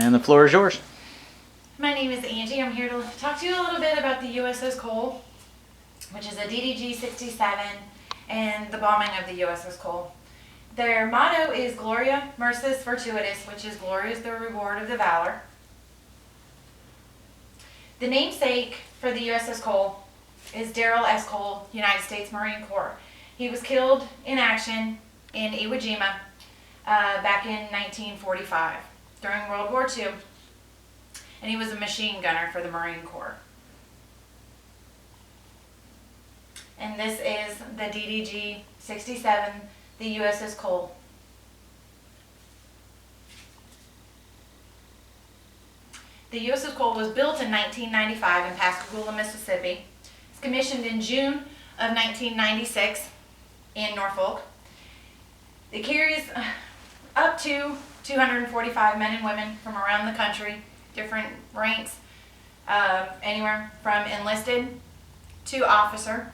And the floor is yours. My name is Angie. I'm here to talk to you a little bit about the USS Cole, which is a DDG-67, and the bombing of the USS Cole. Their motto is Gloria Mercis Virtuitus, which is glory is the reward of the valor. The namesake for the USS Cole is Darrell S. Cole, United States Marine Corps. He was killed in action in Iwo Jima back in 1945 during World War II, and he was a machine gunner for the Marine Corps. And this is the DDG-67, the USS Cole. The USS Cole was built in 1995 in Pascagoula, Mississippi. It's commissioned in June of 1996 in Norfolk. It carries up to 245 men and women from around the country, different ranks, anywhere from enlisted to officer,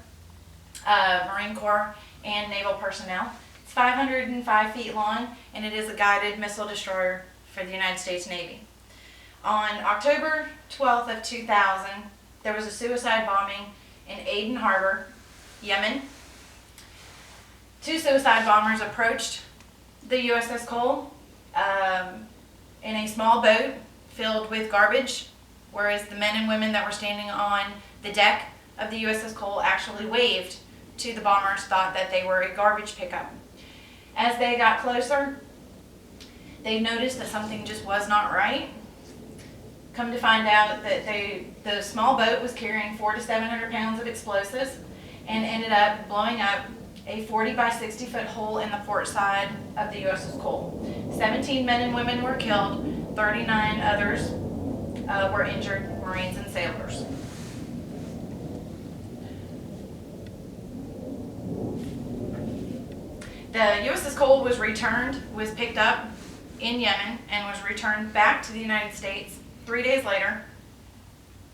Marine Corps, and naval personnel. It's 505 feet long, and it is a guided missile destroyer for the United States Navy. On October 12th of 2000, there was a suicide bombing in Aden Harbor, Yemen. Two suicide bombers approached the USS Cole in a small boat filled with garbage, whereas the men and women that were standing on the deck of the USS Cole actually waved to the bombers, thought that they were a garbage pickup. As they got closer, they noticed that something just was not right. Come to find out that the small boat was carrying 400 to 700 pounds of explosives and ended up blowing up a 40 by 60 foot hole in the port side of the USS Cole. 17 men and women were killed, 39 others were injured, Marines and sailors. The USS Cole was picked up in Yemen and was returned back to the United States 3 days later,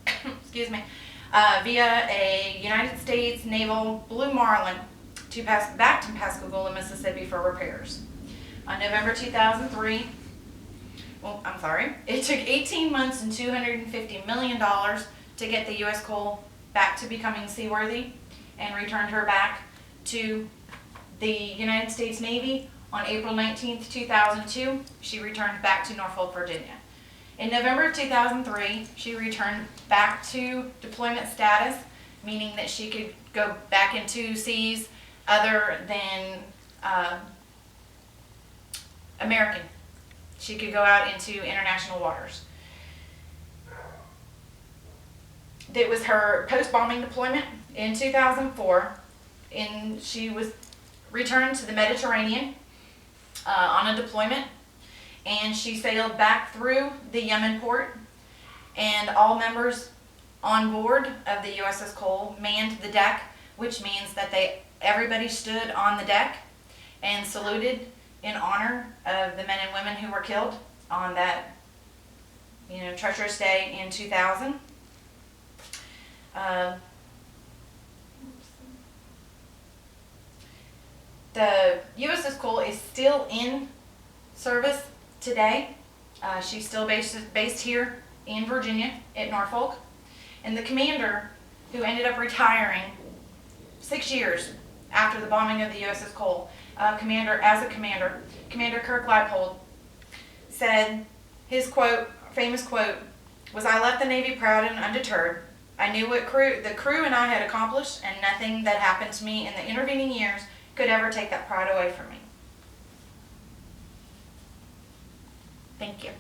excuse me, via a United States Naval Blue Marlin back to Pascagoula, Mississippi for repairs. On November 2003, it took 18 months and $250 million to get the US Cole back to becoming seaworthy, and returned her back to the United States Navy on April 19th, 2002. She returned back to Norfolk, Virginia. In November of 2003, she returned back to deployment status, meaning that she could go back into seas other than American. She could go out into international waters. It was her post-bombing deployment in 2004, and she was returned to the Mediterranean on a deployment, and she sailed back through the Yemen port, and all members on board of the USS Cole manned the deck, which means that everybody stood on the deck and saluted in honor of the men and women who were killed on that, treacherous day in 2000. The USS Cole is still in service today. She's still based here in Virginia at Norfolk. And the commander, who ended up retiring 6 years after the bombing of the USS Cole, Commander Kirk Leipold, said his famous quote was, "I left the Navy proud and undeterred. I knew what the crew and I had accomplished, and nothing that happened to me in the intervening years could ever take that pride away from me." Thank you.